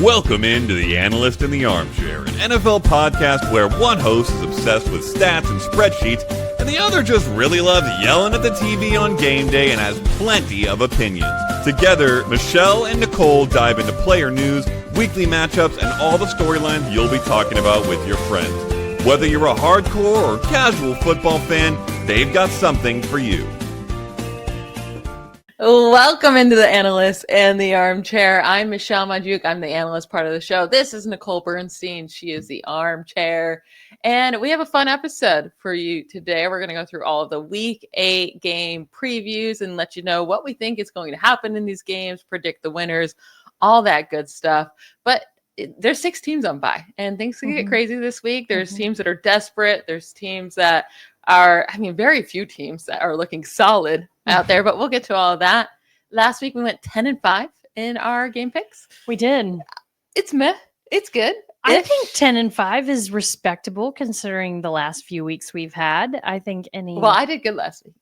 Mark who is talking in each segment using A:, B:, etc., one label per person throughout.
A: Welcome into the Analyst in the Armchair, an NFL podcast where one host is obsessed with stats and spreadsheets, and the other just really loves yelling at the TV on game day and has plenty of opinions. Together, Michelle and Nycole dive into player news, weekly matchups, and all the storylines you'll be talking about with your friends. Whether you're a hardcore or casual football fan, they've got something for you.
B: Welcome into the Analyst and the Armchair. I'm Michelle Majuk. I'm the analyst part of the show. This is Nycole Bernstein. She is the Armchair. And we have a fun episode for you today. We're going to go through all of the Week 8 game previews and let you know what we think is going to happen in these games, predict the winners, all that good stuff. But there's 6 teams on bye, and things can get crazy this week. There's teams that are desperate. There's teams that are, very few teams that are looking solid out there, but we'll get to all of that. Last week we went 10-5 in our game picks.
C: We did.
B: It's meh. It's good.
C: I think 10-5 is respectable considering the last few weeks we've had. I think
B: Well, I did good last week.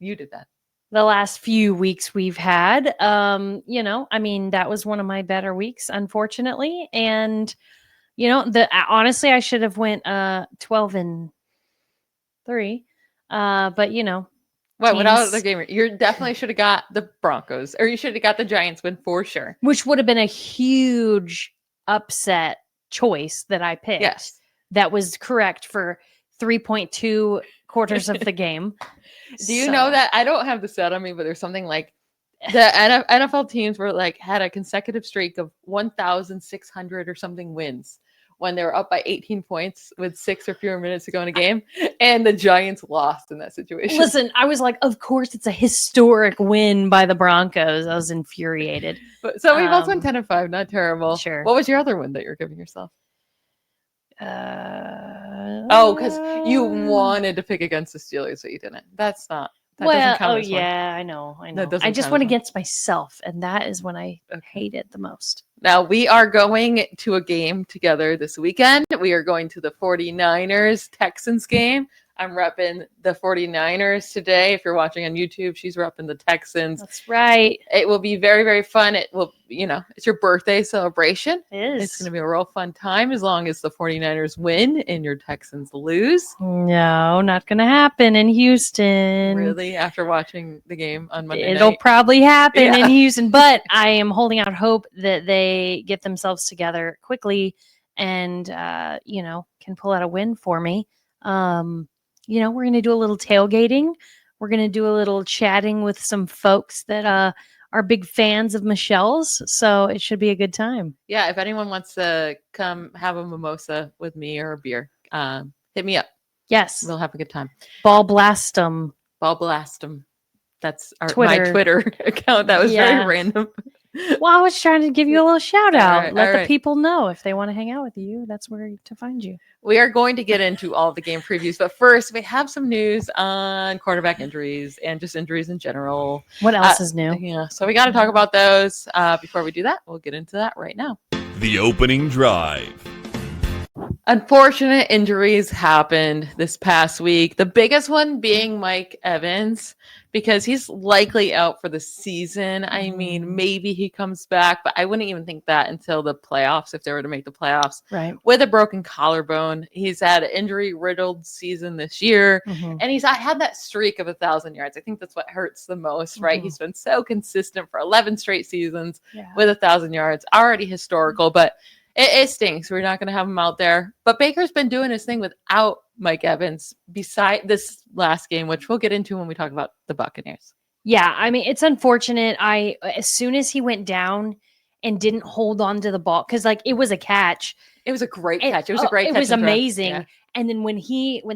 B: You did that.
C: The last few weeks we've had, that was one of my better weeks, unfortunately. And, honestly, I should have went 12-3.
B: What other game? You definitely should have got the Broncos, or you should have got the Giants win for sure.
C: Which would have been a huge upset choice that I picked.
B: Yes.
C: That was correct for 3.2 quarters of the game.
B: Do you know that I don't have the set on me, but there's something like the NFL teams were had a consecutive streak of 1,600 or something wins when they were up by 18 points with 6 or fewer minutes to go in a game, and the Giants lost in that situation.
C: Listen, I was like, of course it's a historic win by the Broncos. I was infuriated.
B: So we both went 10-5, not terrible.
C: Sure.
B: What was your other win that you're giving yourself? Because you wanted to pick against the Steelers, but you didn't. Doesn't count as one.
C: I know.
B: That
C: I just went against myself, and that is when I hate it the most.
B: Now, we are going to a game together this weekend. We are going to the 49ers-Texans game. I'm repping the 49ers today. If you're watching on YouTube, she's repping the Texans.
C: That's right.
B: It will be very, very fun. It will, it's your birthday celebration.
C: It is.
B: It's going to be a real fun time as long as the 49ers win and your Texans lose.
C: No, not going to happen in Houston.
B: Really? After watching the game on Monday night?
C: It'll probably happen in Houston, but I am holding out hope that they get themselves together quickly and, can pull out a win for me. We're going to do a little tailgating. We're going to do a little chatting with some folks that are big fans of Michelle's. So it should be a good time.
B: Yeah. If anyone wants to come have a mimosa with me or a beer, hit me up.
C: Yes.
B: We'll have a good time.
C: Ball blast them.
B: That's my
C: Twitter.
B: Twitter account. That was very random.
C: Well, I was trying to give you a little shout out.
B: All
C: Let the
B: right.
C: people know if they want to hang out with you. That's where to find you.
B: We are going to get into all the game previews, but first we have some news on quarterback injuries and just injuries in general.
C: What else is new?
B: Yeah, so we got to talk about those. Before we do that, we'll get into that right now.
A: The opening drive.
B: Unfortunate injuries happened this past week. The biggest one being Mike Evans, because he's likely out for the season. I mean, maybe he comes back, but I wouldn't even think that until the playoffs, if they were to make the playoffs.
C: Right.
B: With a broken collarbone. He's had an injury-riddled season this year, and he's had that streak of 1,000 yards. I think that's what hurts the most, right? He's been so consistent for 11 straight seasons with 1,000 yards. Already historical, but it stinks. We're not going to have him out there. But Baker's been doing his thing without Mike Evans beside this last game, which we'll get into when we talk about the Buccaneers.
C: Yeah, it's unfortunate. As soon as he went down and didn't hold on to the ball, because it was a catch.
B: It was a great catch. It was a great catch.
C: It was
B: and throw.
C: amazing.
B: Yeah.
C: And then when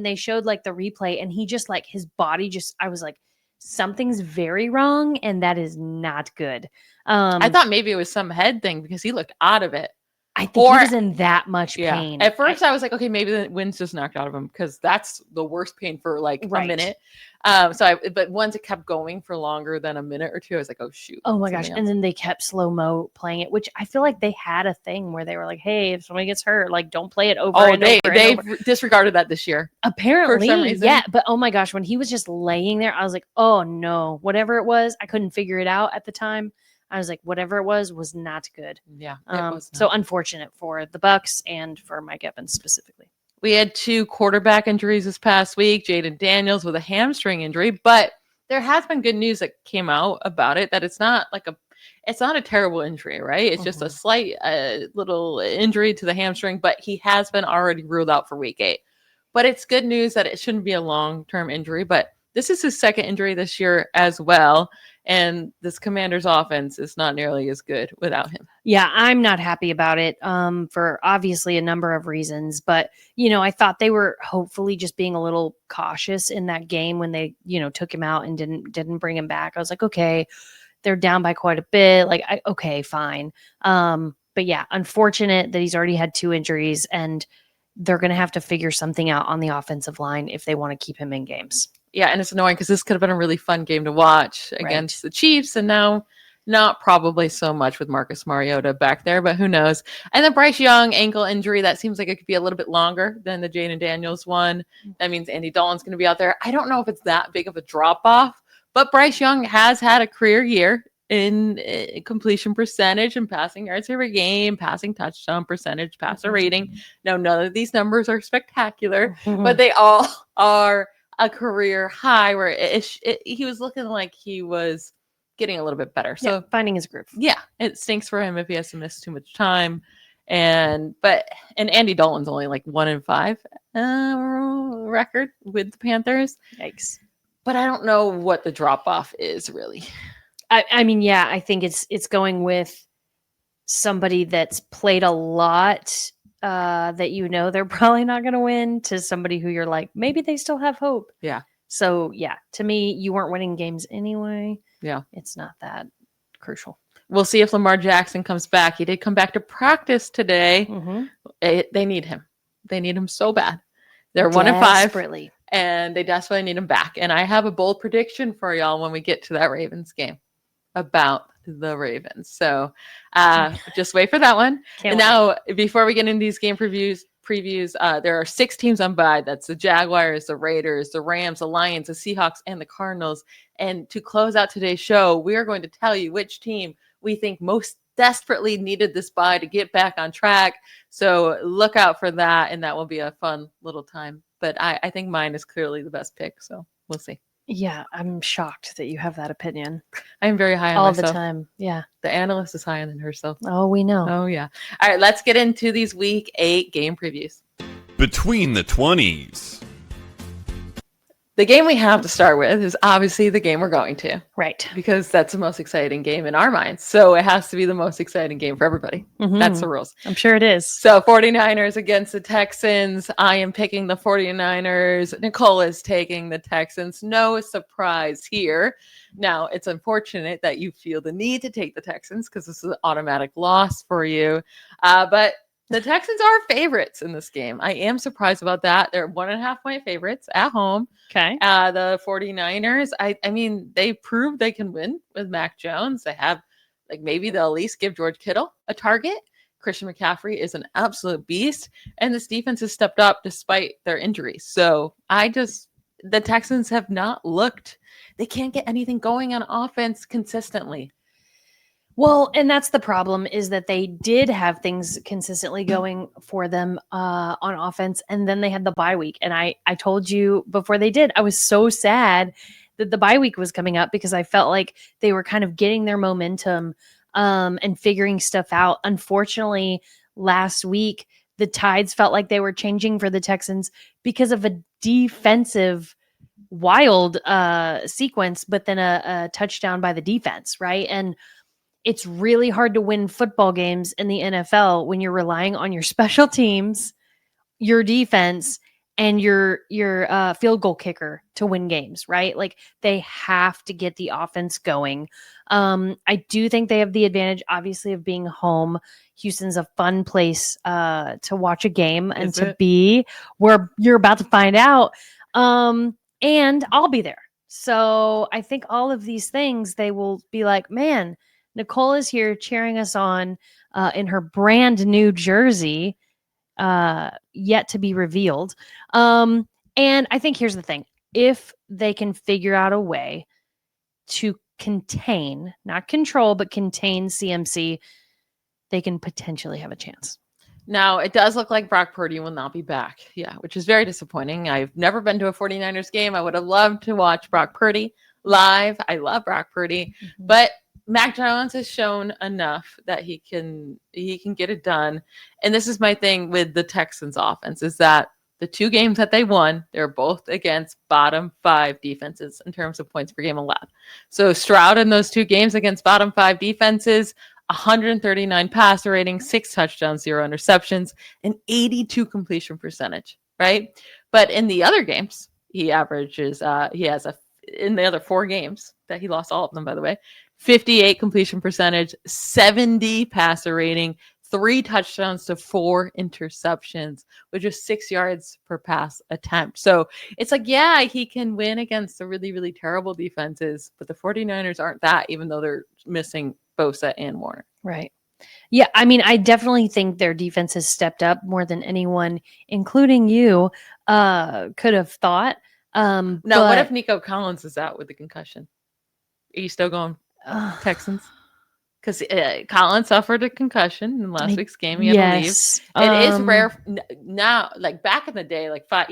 C: they showed the replay and he just his body I was like, something's very wrong and that is not good.
B: I thought maybe it was some head thing because he looked out of it.
C: I think he was in that much pain.
B: At first, I was like, okay, maybe the wind's just knocked out of him because that's the worst pain for a minute. But once it kept going for longer than a minute or two, I was like, oh, shoot.
C: Oh, my gosh. And then they kept slow-mo playing it, which I feel like they had a thing where they were like, hey, if somebody gets hurt, don't play it over and over.
B: They've disregarded that this year.
C: Apparently,
B: for some reason.
C: yeah. But oh, my gosh, when he was just laying there, I was like, oh, no. Whatever it was, I couldn't figure it out at the time. I was like, whatever it was not good.
B: Yeah, it was
C: So
B: not.
C: unfortunate for the Bucks and for Mike Evans specifically.
B: We had 2 quarterback injuries this past week. Jaden Daniels with a hamstring injury, but there has been good news that came out about it, that it's not a terrible injury, right? It's just a slight little injury to the hamstring, but he has been already ruled out for week 8. But it's good news that it shouldn't be a long-term injury, but this is his second injury this year as well. And this Commanders offense is not nearly as good without him.
C: Yeah, I'm not happy about it for obviously a number of reasons. But, I thought they were hopefully just being a little cautious in that game when they, took him out and didn't bring him back. I was like, okay, they're down by quite a bit. Okay, fine. But yeah, unfortunate that he's already had 2 injuries, and they're going to have to figure something out on the offensive line if they want to keep him in games.
B: Yeah, and it's annoying because this could have been a really fun game to watch against the Chiefs, and now not probably so much with Marcus Mariota back there, but who knows? And then Bryce Young ankle injury, that seems like it could be a little bit longer than the Jaden Daniels one. That means Andy Dalton's going to be out there. I don't know if it's that big of a drop-off, but Bryce Young has had a career year in completion percentage and passing yards every game, passing touchdown percentage, passer rating. Now, none of these numbers are spectacular, but they all are a career high where he was looking like he was getting a little bit better. So
C: finding his groove.
B: Yeah, it stinks for him if he has to miss too much time. And Andy Dalton's only like 1-5 record with the Panthers.
C: Yikes.
B: But I don't know what the drop off is really.
C: I mean, yeah, I think it's going with somebody that's played a lot that they're probably not going to win, to somebody who you're like, maybe they still have hope.
B: Yeah.
C: So, yeah, to me, you weren't winning games anyway.
B: Yeah.
C: It's not that crucial.
B: We'll see if Lamar Jackson comes back. He did come back to practice today. They need him. They need him so bad. They're 1-5. And they desperately need him back. And I have a bold prediction for y'all when we get to that Ravens game about the Ravens. So just wait for that one. And now, before we get into these game previews, there are 6 teams on bye. That's the Jaguars, the Raiders, the Rams, the Lions, the Seahawks, and the Cardinals. And to close out today's show, we are going to tell you which team we think most desperately needed this bye to get back on track. So look out for that, and that will be a fun little time. But I think mine is clearly the best pick, so we'll see.
C: Yeah, I'm shocked that you have that opinion.
B: I'm very high on
C: all
B: myself.
C: The time. Yeah.
B: The analyst is higher than herself.
C: Oh, we know.
B: Oh, yeah. All right, let's get into these week 8 game previews.
A: Between the 20s.
B: The game we have to start with is obviously the game we're going to.
C: Right.
B: Because that's the most exciting game in our minds. So it has to be the most exciting game for everybody. That's the rules.
C: I'm sure it is.
B: So 49ers against the Texans. I am picking the 49ers. Nycole is taking the Texans. No surprise here. Now, it's unfortunate that you feel the need to take the Texans because this is an automatic loss for you. But the Texans are favorites in this game. I am surprised about that. They're 1.5-point favorites at home.
C: Okay.
B: The 49ers, I mean, they proved they can win with Mac Jones. They have, maybe they'll at least give George Kittle a target. Christian McCaffrey is an absolute beast. And this defense has stepped up despite their injuries. So the Texans have not looked, they can't get anything going on offense consistently.
C: Well, and that's the problem, is that they did have things consistently going for them on offense, and then they had the bye week. And I told you before they did, I was so sad that the bye week was coming up because I felt like they were kind of getting their momentum and figuring stuff out. Unfortunately, last week, the tides felt like they were changing for the Texans because of a defensive wild sequence, but then a touchdown by the defense, right? And it's really hard to win football games in the NFL when you're relying on your special teams, your defense, and your field goal kicker to win games, right? Like, they have to get the offense going. I do think they have the advantage, obviously, of being home. Houston's a fun place to watch a game and to be, where you're about to find out. And I'll be there. So I think all of these things, they will be like, man, Nycole is here cheering us on in her brand new jersey, yet to be revealed. And I think here's the thing. If they can figure out a way to contain, not control, but contain CMC, they can potentially have a chance.
B: Now, it does look like Brock Purdy will not be back. Yeah, which is very disappointing. I've never been to a 49ers game. I would have loved to watch Brock Purdy live. I love Brock Purdy, but Mac Jones has shown enough that he can get it done. And this is my thing with the Texans offense is that the 2 games that they won, they're both against bottom 5 defenses in terms of points per game allowed. So Stroud in those 2 games against bottom 5 defenses, 139 passer rating, 6 touchdowns, 0 interceptions, and 82 completion percentage, right? But in the other games, he averages, in the other 4 games that he lost all of them, by the way, 58 completion percentage, 70 passer rating, 3 touchdowns to 4 interceptions, which is 6 yards per pass attempt. So it's like, yeah, he can win against the really, really terrible defenses, but the 49ers aren't that, even though they're missing Bosa and Warner.
C: Right. Yeah. I mean, I definitely think their defense has stepped up more than anyone, including you, could have thought.
B: Now, what if Nico Collins is out with the concussion? Are you still going Texans? Because Collins suffered a concussion in last week's game. He had to leave. It is rare now, like back in the day, like 5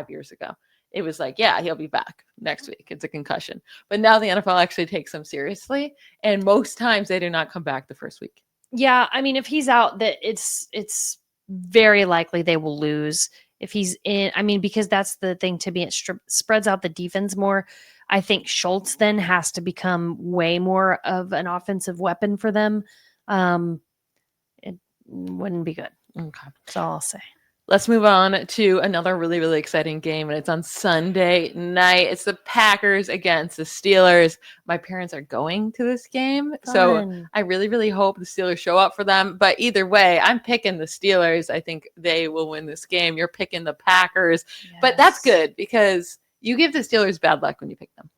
B: years ago. It was like, yeah, he'll be back next week. It's a concussion. But now the NFL actually takes them seriously. And most times they do not come back the first week.
C: Yeah. I mean, if he's out, that it's very likely they will lose. If he's in, I mean, because that's the thing to me, it spreads out the defense more. I think Schultz then has to become way more of an offensive weapon for them. It wouldn't be good.
B: Okay.
C: That's all I'll say.
B: Let's move on to another really, really exciting game, and it's on Sunday night. It's the Packers against the Steelers. My parents are going to this game, so I really, really hope the Steelers show up for them. But either way, I'm picking the Steelers. I think they will win this game. You're picking the Packers, but that's good because you give the Steelers bad luck when you pick them.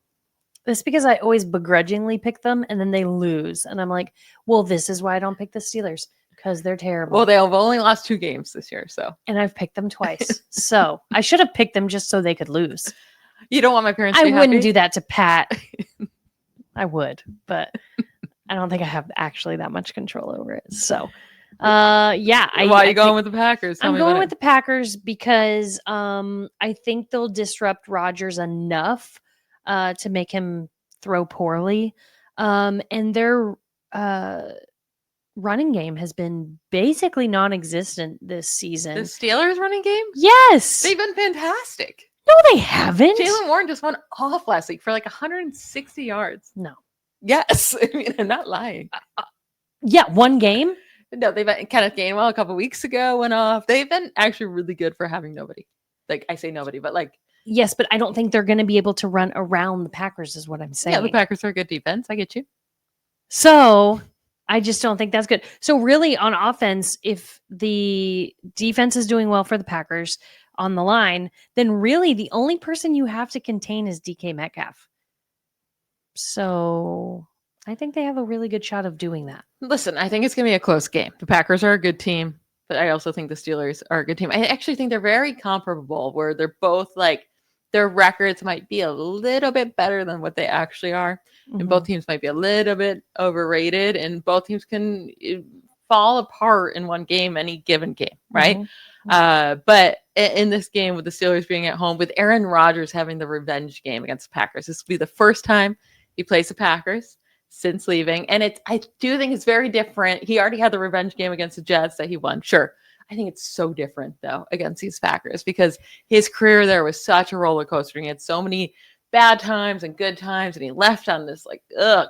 C: It's because I always begrudgingly pick them, and then they lose. And I'm like, well, this is why I don't pick the Steelers. Because they're terrible.
B: Well, they have only lost 2 games this year, so.
C: And I've picked them twice. So I should have picked them just so they could lose.
B: You don't want my parents to be
C: I wouldn't
B: happy?
C: do that to Pat. I would, but I don't think I have actually that much control over it. So, yeah.
B: Why are you going with the Packers?
C: I'm going with the Packers because I think they'll disrupt Rodgers enough to make him throw poorly. And their running game has been basically non-existent this season.
B: The Steelers running game?
C: Yes.
B: They've been fantastic.
C: No, they haven't.
B: Jaylen Warren just went off last week for like 160 yards.
C: No.
B: Yes. I mean, I'm not lying.
C: Yeah, one game?
B: No, they've been Kenneth Gainwell a couple weeks ago went off. They've been actually really good for having nobody. Like, I say nobody, but like.
C: Yes, but I don't think they're going to be able to run around the Packers is what I'm saying.
B: Yeah, the Packers are a good defense. I get you.
C: So I just don't think that's good. So really on offense, if the defense is doing well for the Packers on the line, then really the only person you have to contain is DK Metcalf. So I think they have a really good shot of doing that.
B: Listen, I think it's going to be a close game. The Packers are a good team, but I also think the Steelers are a good team. I actually think they're very comparable where they're both like their records might be a little bit better than what they actually are. And both teams might be a little bit overrated, and both teams can fall apart in one game, any given game, right? But in this game, with the Steelers being at home, with Aaron Rodgers having the revenge game against the Packers, this will be the first time he plays the Packers since leaving. And I do think it's very different. He already had the revenge game against the Jets that he won. Sure. I think it's so different, though, against these Packers because his career there was such a roller coaster. He had so many bad times and good times, and he left on this like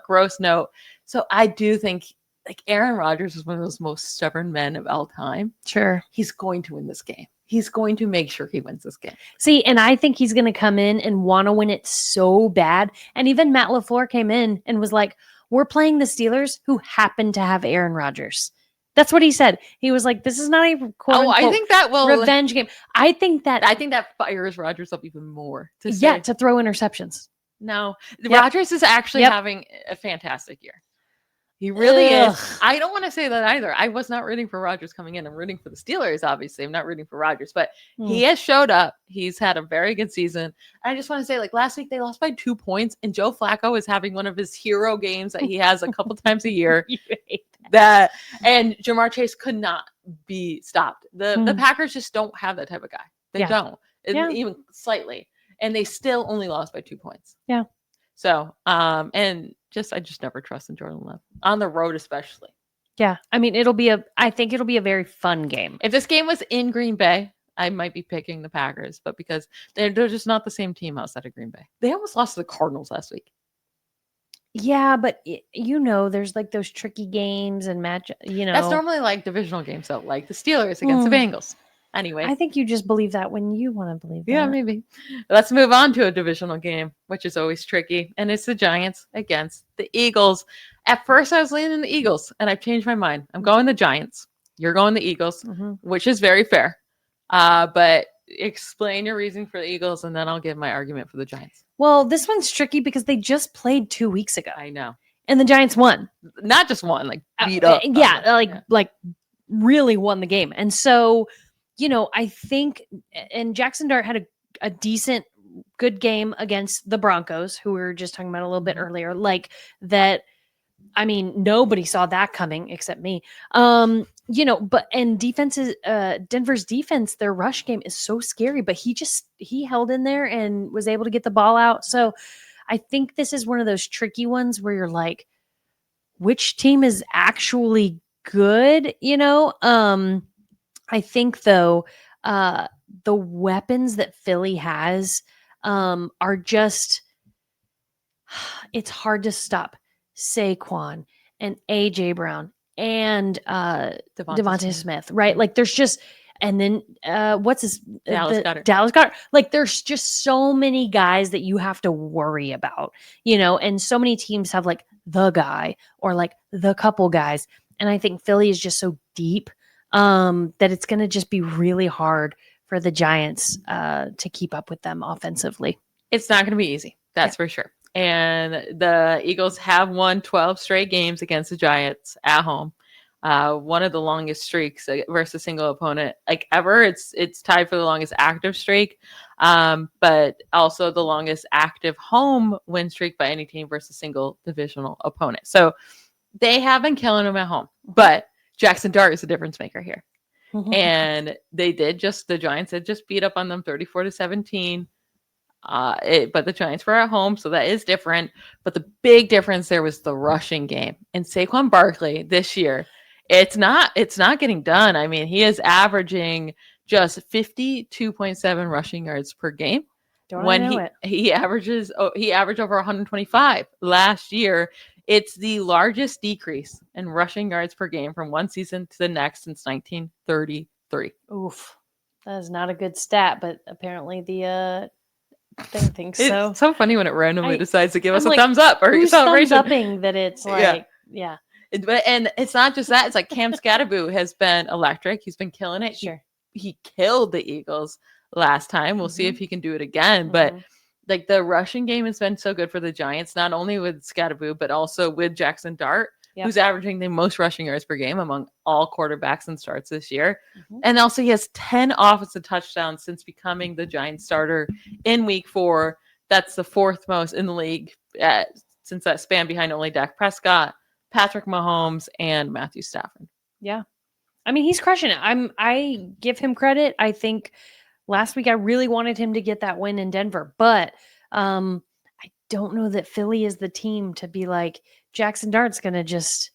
B: gross note. So I do think like Aaron Rodgers is one of those most stubborn men of all time.
C: Sure.
B: He's going to win this game. He's going to make sure he wins this game.
C: See, and I think he's going to come in and want to win it so bad. And even Matt LaFleur came in and was like, we're playing the Steelers who happen to have Aaron Rodgers. That's what he said. He was like, this is not a quote
B: I think that will
C: revenge game. I think that
B: fires Rodgers up even more. To
C: throw interceptions.
B: No, Rodgers is actually having a fantastic year. He really
C: Ugh.
B: is. I don't want to say that either. I was not rooting for Rodgers coming in. I'm rooting for the Steelers, obviously. I'm not rooting for Rodgers, but he has showed up. He's had a very good season. And I just want to say, like last week, they lost by 2 points, and Joe Flacco is having one of his hero games that he has a couple times a year.
C: You hate that.
B: And Jamar Chase could not be stopped. The Packers just don't have that type of guy. They
C: Yeah.
B: don't,
C: Yeah.
B: even slightly. And they still only lost by 2 points.
C: Yeah.
B: So, and I just never trust in Jordan Love on the road, especially.
C: Yeah. I mean, I think it'll be a very fun game.
B: If this game was in Green Bay, I might be picking the Packers, but because they're just not the same team outside of Green Bay. They almost lost to the Cardinals last week.
C: Yeah, but there's like those tricky games and match.
B: That's normally like divisional games, though, like the Steelers against the Bengals. Anyway,
C: I think you just believe that when you want to believe that.
B: yeah, maybe. Let's move on to a divisional game, which is always tricky, and it's the Giants against the Eagles. At first, I was leaning the Eagles, and I've changed my mind. I'm going the Giants. You're going the Eagles, which is very fair. But explain your reasoning for the Eagles, and then I'll give my argument for the Giants.
C: Well, this one's tricky because they just played 2 weeks ago.
B: I know.
C: And the Giants won.
B: Not just won, like beat up.
C: Like really won the game. And so, I think, and Jackson Dart had a decent, good game against the Broncos, who we were just talking about a little bit earlier. Like that, I mean, nobody saw that coming except me. Defenses, Denver's defense, their rush game is so scary, but he held in there and was able to get the ball out. So I think this is one of those tricky ones where you're like, which team is actually good? I think though, the weapons that Philly has, are just, it's hard to stop Saquon and AJ Brown and Devontae Smith, right? Like there's just, and then what's his
B: Dallas Goedert.
C: Dallas Goedert. Like there's just so many guys that you have to worry about, and so many teams have like the guy or like the couple guys. And I think Philly is just so deep that it's going to just be really hard for the Giants to keep up with them offensively.
B: It's not going to be easy. That's for sure. And the Eagles have won 12 straight games against the Giants at home. One of the longest streaks versus a single opponent like ever. It's tied for the longest active streak, but also the longest active home win streak by any team versus a single divisional opponent. So they have been killing them at home, but Jackson Dart is the difference maker here. And the Giants had just beat up on them 34-17. But the Giants were at home, so that is different. But the big difference there was the rushing game. And Saquon Barkley this year, it's not getting done. I mean, he is averaging just 52.7 rushing yards per game. He averaged over 125 last year. It's the largest decrease in rushing yards per game from one season to the next since 1933.
C: Oof, that is not a good stat, but apparently the thing thinks so.
B: It's so funny when it randomly decides to give us a
C: like,
B: thumbs up or a celebration.
C: Thumbs upping that it's like, yeah.
B: And it's not just that. It's like Cam Scatterbo has been electric. He's been killing it.
C: Sure.
B: He killed the Eagles last time. We'll see if he can do it again. But like the rushing game has been so good for the Giants, not only with Scatterbo, but also with Jackson Dart, who's averaging the most rushing yards per game among all quarterbacks and starts this year. And also he has 10 offensive touchdowns since becoming the Giants starter in week 4. That's the 4th most in the league since that span behind only Dak Prescott, Patrick Mahomes, and Matthew Stafford.
C: Yeah. I mean, he's crushing it. I give him credit. I think last week I really wanted him to get that win in Denver, but I don't know that Philly is the team to be like Jackson Dart's going to just.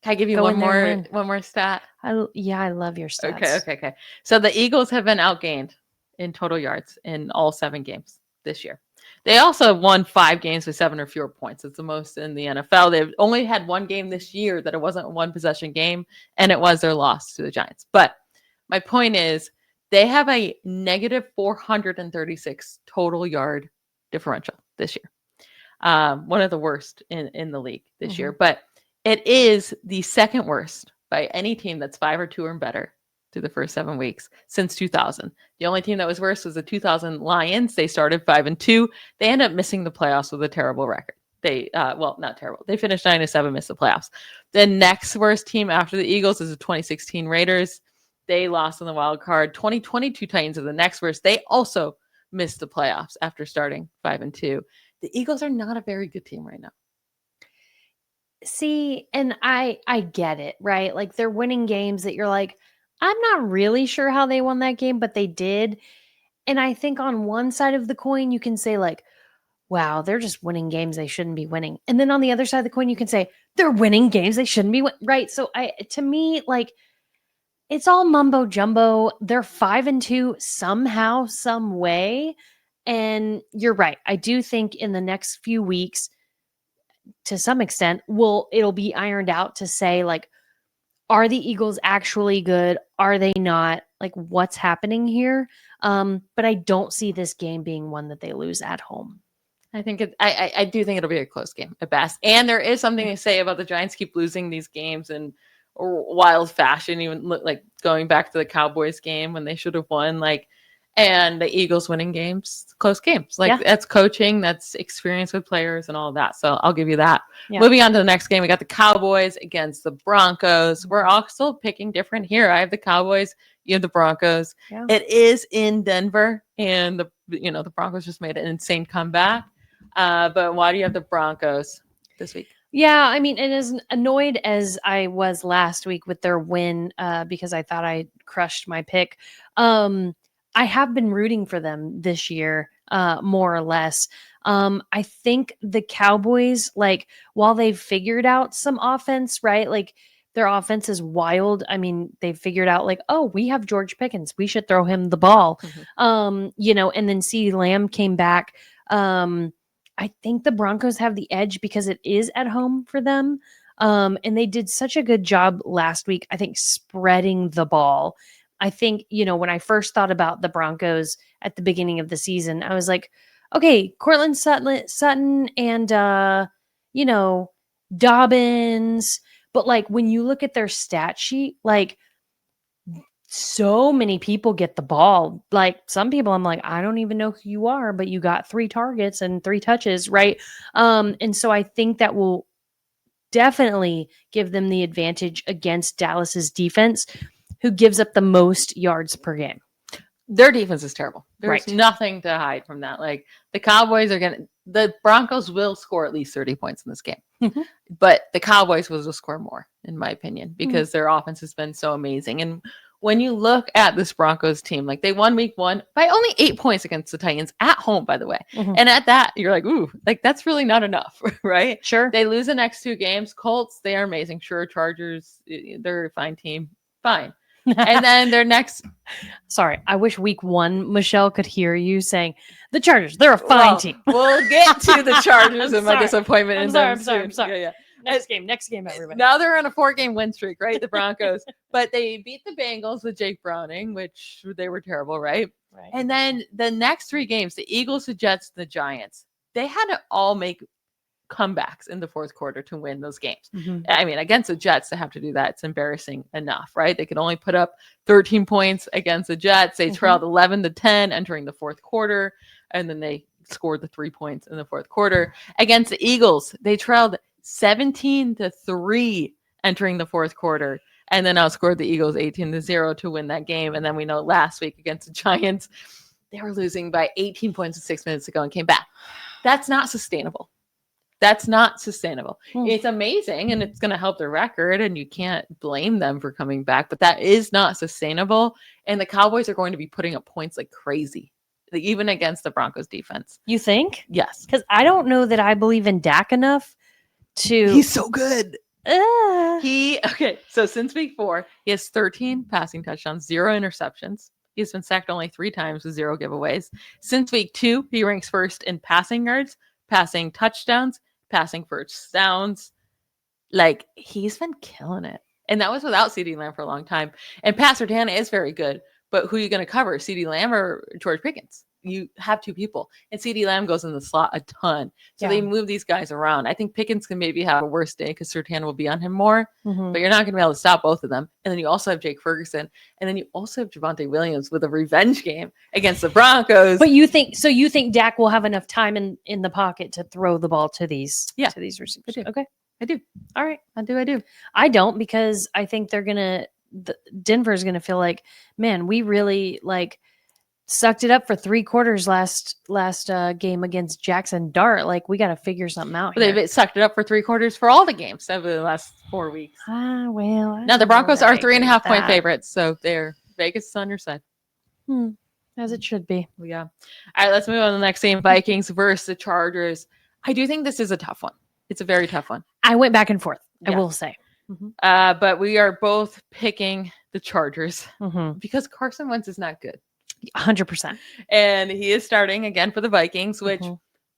B: Can I give you one more stat?
C: I love your stats.
B: Okay. So the Eagles have been outgained in total yards in all 7 games this year. They also won 5 games with 7 or fewer points. It's the most in the NFL. They've only had one game this year that it wasn't a 1-possession game, and it was their loss to the Giants. But my point is they have a negative 436 total yard differential this year. One of the worst in the league this year. But it is the second worst by any team that's 5 or 2 or better through the first 7 weeks since 2000. The only team that was worse was the 2000 Lions. They started 5-2. They ended up missing the playoffs with a terrible record. They well, not terrible. They finished 9-7, missed the playoffs. The next worst team after the Eagles is the 2016 Raiders. They lost in the wild card. 2022 Titans are the next worst. They also missed the playoffs after starting 5-2. The Eagles are not a very good team right now.
C: See, and I get it, right? Like they're winning games that you're like, I'm not really sure how they won that game, but they did. And I think on one side of the coin, you can say like, wow, they're just winning games they shouldn't be winning. And then on the other side of the coin, you can say they're winning games they shouldn't be right. So to me, like it's all mumbo jumbo. They're 5-2 somehow, some way. And you're right. I do think in the next few weeks, to some extent, it'll be ironed out to say like, are the Eagles actually good? Are they not? Like, what's happening here? But I don't see this game being one that they lose at home.
B: I think I do think it'll be a close game at best. And there is something to say about the Giants keep losing these games in wild fashion, even like going back to the Cowboys game when they should have won, like, and the Eagles winning games, close games. Like that's coaching, that's experience with players and all of that. So I'll give you that. Yeah. Moving on to the next game, we got the Cowboys against the Broncos. We're all still picking different here. I have the Cowboys, you have the Broncos. Yeah. It is in Denver, and the Broncos just made an insane comeback. But why do you have the Broncos this week?
C: Yeah, I mean, and as annoyed as I was last week with their win, because I thought I crushed my pick, I have been rooting for them this year, more or less. I think the Cowboys, like, while they've figured out some offense, right? Like, their offense is wild. I mean, they've figured out, like, oh, we have George Pickens. We should throw him the ball. Mm-hmm. And then CeeDee Lamb came back. I think the Broncos have the edge because it is at home for them. And they did such a good job last week, I think, spreading the ball. I think, when I first thought about the Broncos at the beginning of the season, I was like, okay, Cortland Sutton and, Dobbins. But like when you look at their stat sheet, like so many people get the ball. Like some people, I'm like, I don't even know who you are, but you got 3 targets and 3 touches, right? And so I think that will definitely give them the advantage against Dallas's defense, who gives up the most yards per game.
B: Their defense is terrible. There's nothing to hide from that. Like the Broncos will score at least 30 points in this game, mm-hmm. but the Cowboys will score more, in my opinion, because mm-hmm. their offense has been so amazing. And when you look at this Broncos team, like they won week 1 by only 8 points against the Titans at home, by the way. Mm-hmm. And at that, you're like, ooh, like that's really not enough, right?
C: Sure.
B: They lose the next 2 games. Colts, they are amazing. Sure. Chargers, they're a fine team. Fine. And then their next.
C: Sorry, I wish week 1 Michelle could hear you saying the Chargers. They're a fine team.
B: We'll get to the Chargers and my disappointment.
C: I'm sorry. Yeah. Next game, everybody.
B: Now they're on a 4-game win streak, right? The Broncos, but they beat the Bengals with Jake Browning, which they were terrible, right? Right. And then the next 3 games, the Eagles, the Jets, the Giants, they had to all make comebacks in the fourth quarter to win those games. Mm-hmm. I mean, against the Jets, they have to do that. It's embarrassing enough, right? They could only put up 13 points against the Jets. They trailed 11-10 entering the fourth quarter, and then they scored the 3 points in the fourth quarter. Against the Eagles, they trailed 17-3 entering the fourth quarter, and then outscored the Eagles 18-0 to win that game. And then we know last week against the Giants, they were losing by 18 points with 6 minutes to go and came back. That's not sustainable. That's not sustainable. It's amazing, and it's going to help their record, and you can't blame them for coming back, but that is not sustainable. And the Cowboys are going to be putting up points like crazy, even against the Broncos defense.
C: You think?
B: Yes.
C: Because I don't know that I believe in Dak enough to.
B: He's so good. So since week 4, he has 13 passing touchdowns, 0 interceptions. He's been sacked only 3 times with 0 giveaways. Since week 2, he ranks first in passing yards, passing touchdowns, passing first downs. Like, he's been killing it. And that was without CeeDee Lamb for a long time. And Pat Surtain is very good, but who are you going to cover, CeeDee Lamb or George Pickens? you have two people, and CeeDee Lamb goes in the slot a ton. So they move these guys around. I think Pickens can maybe have a worse day because Surtain will be on him more, but you're not going to be able to stop both of them. And then you also have Jake Ferguson, and then you also have Javonte Williams with a revenge game against the Broncos.
C: But you think Dak will have enough time in the pocket to throw the ball to these to these receivers?
B: I do.
C: Okay.
B: I do.
C: All right.
B: I do.
C: I don't, because I think Denver's gonna feel like, man, we really like sucked it up for 3 quarters last game against Jackson Dart. Like, we got to figure something out here.
B: They've sucked it up for 3 quarters for all the games over the last 4 weeks.
C: Well,
B: now the Broncos are 3.5 point favorites, so Vegas is on your side.
C: As it should be.
B: Yeah. All right, let's move on to the next game. Vikings versus the Chargers. I do think this is a tough one. It's a very tough one.
C: I went back and forth, I will say.
B: But we are both picking the Chargers because Carson Wentz is not good.
C: 100%.
B: And he is starting again for the Vikings, which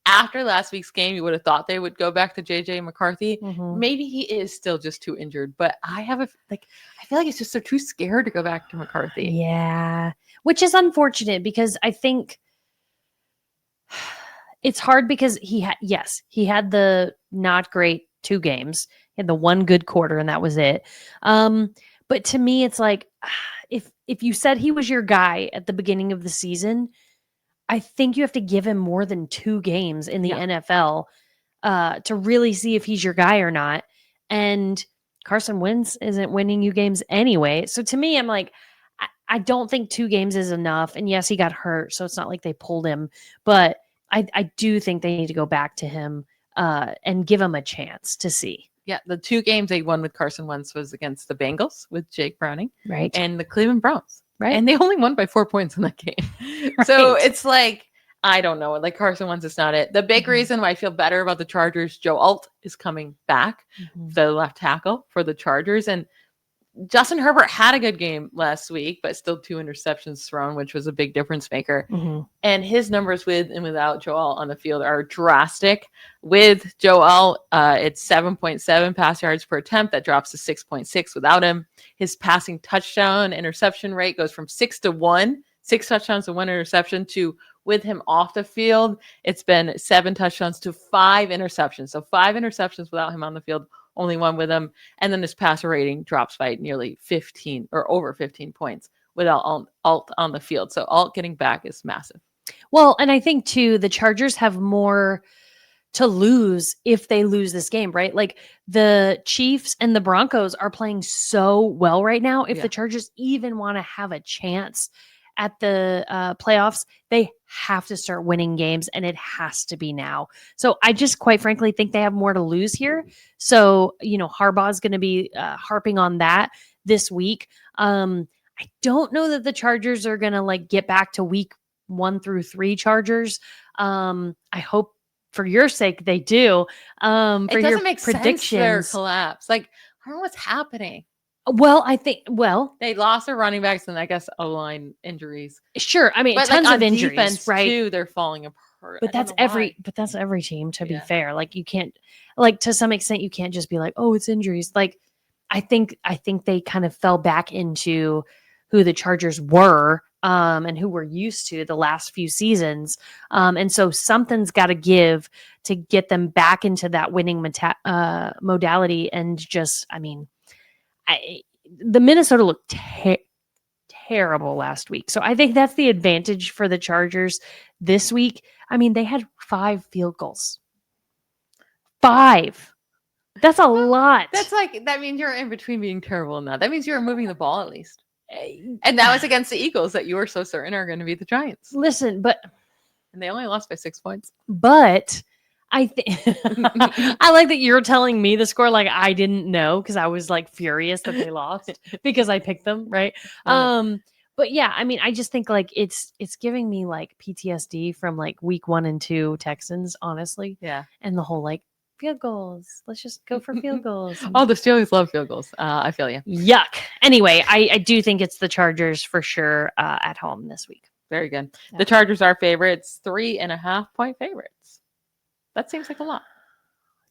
B: after last week's game, you would have thought they would go back to JJ McCarthy. Maybe he is still just too injured, but I feel like it's just they're too scared to go back to McCarthy.
C: Yeah. Which is unfortunate, because I think it's hard, because he had the not great 2 games. He had the 1 good quarter, and that was it. But to me, it's like, if you said he was your guy at the beginning of the season, I think you have to give him more than 2 games in the NFL to really see if he's your guy or not. And Carson Wentz isn't winning you games anyway. So to me, I'm like, I don't think 2 games is enough. And yes, he got hurt, so it's not like they pulled him. But I do think they need to go back to him and give him a chance to see.
B: Yeah, the 2 games they won with Carson Wentz was against the Bengals with Jake Browning,
C: right,
B: and the Cleveland Browns,
C: right,
B: and they only won by 4 points in that game. Right. So it's like, I don't know, like Carson Wentz is not it. The big reason why I feel better about the Chargers, Joe Alt is coming back, the left tackle for the Chargers, and Justin Herbert had a good game last week, but still 2 interceptions thrown, which was a big difference maker. And his numbers with and without Joel on the field are drastic. With Joel, it's 7.7 pass yards per attempt. That drops to 6.6 without him. His passing touchdown interception rate goes from 6 to 1, 6 touchdowns to 1 interception, to with him off the field, it's been 7 touchdowns to 5 interceptions. So 5 interceptions without him on the field, only 1 with him. And then his passer rating drops by nearly 15 or over 15 points without Alt on the field. So Alt getting back is massive.
C: Well, and I think too, the Chargers have more to lose if they lose this game, right? Like, the Chiefs and the Broncos are playing so well right now. If the Chargers even want to have a chance at the playoffs, they have to start winning games, and it has to be now. So I just, quite frankly, think they have more to lose here. So, Harbaugh's going to be harping on that this week. I don't know that the Chargers are going to like get back to week 1 through 3 Chargers. I hope for your sake they do. For
B: it doesn't
C: your
B: make
C: predictions,
B: sense their collapse. Like, I don't know what's happening.
C: Well, I think,
B: they lost their running backs and I guess O-line injuries.
C: Sure. I mean,
B: but
C: tons
B: like
C: of injuries,
B: defense
C: right?
B: too, they're falling apart.
C: But that's every team, to be fair. Like, you can't, like, to some extent, you can't just be like, oh, it's injuries. Like, I think they kind of fell back into who the Chargers were, and who we're used to the last few seasons. And so something's got to give to get them back into that winning modality. And just, I mean, the Minnesota looked terrible last week. So I think that's the advantage for the Chargers this week. I mean, they had 5 field goals. 5. That's a lot.
B: That's like, that means you're in between being terrible and that means you're moving the ball at least. And that was against the Eagles that you were so certain are going to beat the Giants.
C: Listen,
B: and they only lost by 6 points.
C: But I think I like that you're telling me the score like I didn't know, because I was like furious that they lost because I picked them, right? But yeah, I mean, I just think like it's giving me like PTSD from like week 1 and 2 Texans, honestly.
B: Yeah.
C: And the whole like field goals. Let's just go for field goals.
B: Oh, the Steelers love field goals. I feel you.
C: Yuck. Anyway, I do think it's the Chargers for sure at home this week.
B: Very good. Yeah. The Chargers are favorites, 3.5 point favorites. That seems like a lot.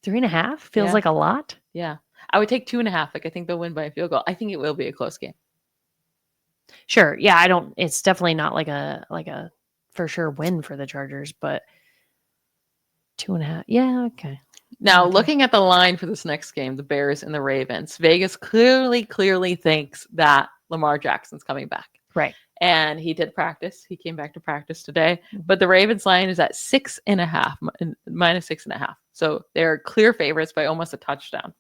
C: 3.5 feels like a lot.
B: Yeah. I would take 2.5. Like, I think they'll win by a field goal. I think it will be a close game.
C: Sure. Yeah. It's definitely not like a for sure win for the Chargers, but 2.5. Yeah, okay.
B: Now,
C: Okay.
B: looking at the line for this next game, the Bears and the Ravens, Vegas clearly thinks that Lamar Jackson's coming back.
C: Right.
B: And he did practice. He came back to practice today.
C: Mhm.
B: But the Ravens line is at 6.5, minus 6.5. So they're clear favorites by almost a touchdown.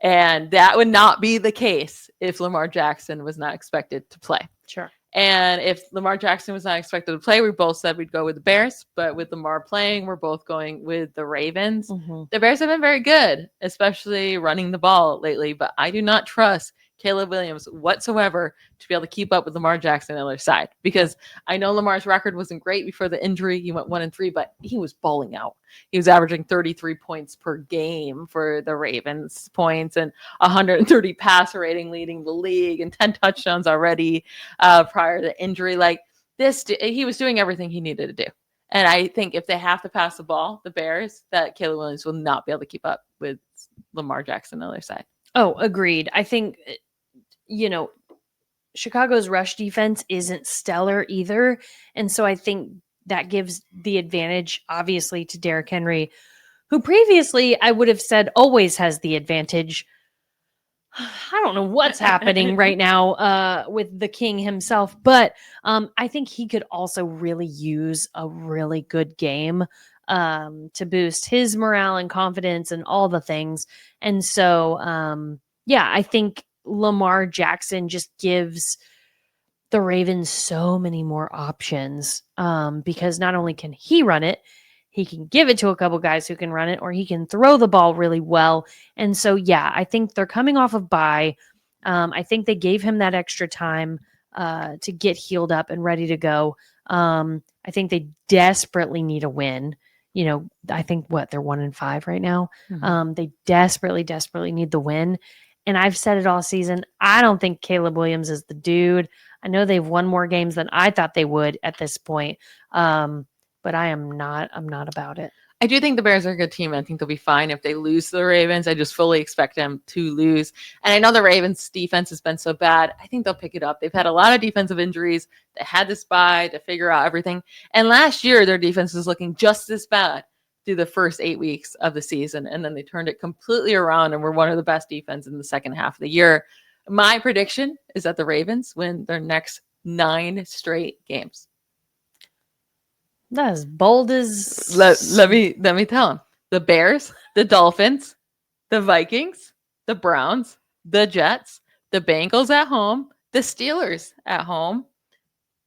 B: And that would not be the case if Lamar Jackson was not expected to play.
C: Sure.
B: And if Lamar Jackson was not expected to play, we both said we'd go with the Bears. But with Lamar playing, we're both going with the Ravens.
C: Mm-hmm.
B: The Bears have been very good, especially running the ball lately. But I do not trust Caleb Williams whatsoever to be able to keep up with Lamar Jackson on the other side. Because I know Lamar's record wasn't great before the injury. He went 1-3, but he was balling out. He was averaging 33 points per game for the Ravens points and 130 passer rating, leading the league, and 10 touchdowns already prior to injury. Like this, he was doing everything he needed to do. And I think if they have to pass the ball, the Bears, that Caleb Williams will not be able to keep up with Lamar Jackson on the other side.
C: Oh, agreed. I think, Chicago's rush defense isn't stellar either. And so I think that gives the advantage, obviously, to Derrick Henry, who previously I would have said always has the advantage. I don't know what's happening right now with the King himself, but I think he could also really use a really good game to boost his morale and confidence and all the things. And so, I think Lamar Jackson just gives the Ravens so many more options because not only can he run it, he can give it to a couple guys who can run it, or he can throw the ball really well. And so, I think they're coming off of bye. I think they gave him that extra time to get healed up and ready to go. I think they desperately need a win. I think they're 1-5 right now.
B: Mm-hmm.
C: They desperately need the win. And I've said it all season. I don't think Caleb Williams is the dude. I know they've won more games than I thought they would at this point. But I'm not about it.
B: I do think the Bears are a good team. I think they'll be fine if they lose to the Ravens. I just fully expect them to lose. And I know the Ravens defense has been so bad. I think they'll pick it up. They've had a lot of defensive injuries. They had this bye to figure out everything. And last year, their defense was looking just as bad through the first 8 weeks of the season. And then they turned it completely around and were one of the best defense in the second half of the year. My prediction is that the Ravens win their next 9 straight games.
C: That's bold as
B: let me tell him. The Bears, the Dolphins, the Vikings, the Browns, the Jets, the Bengals at home, the Steelers at home,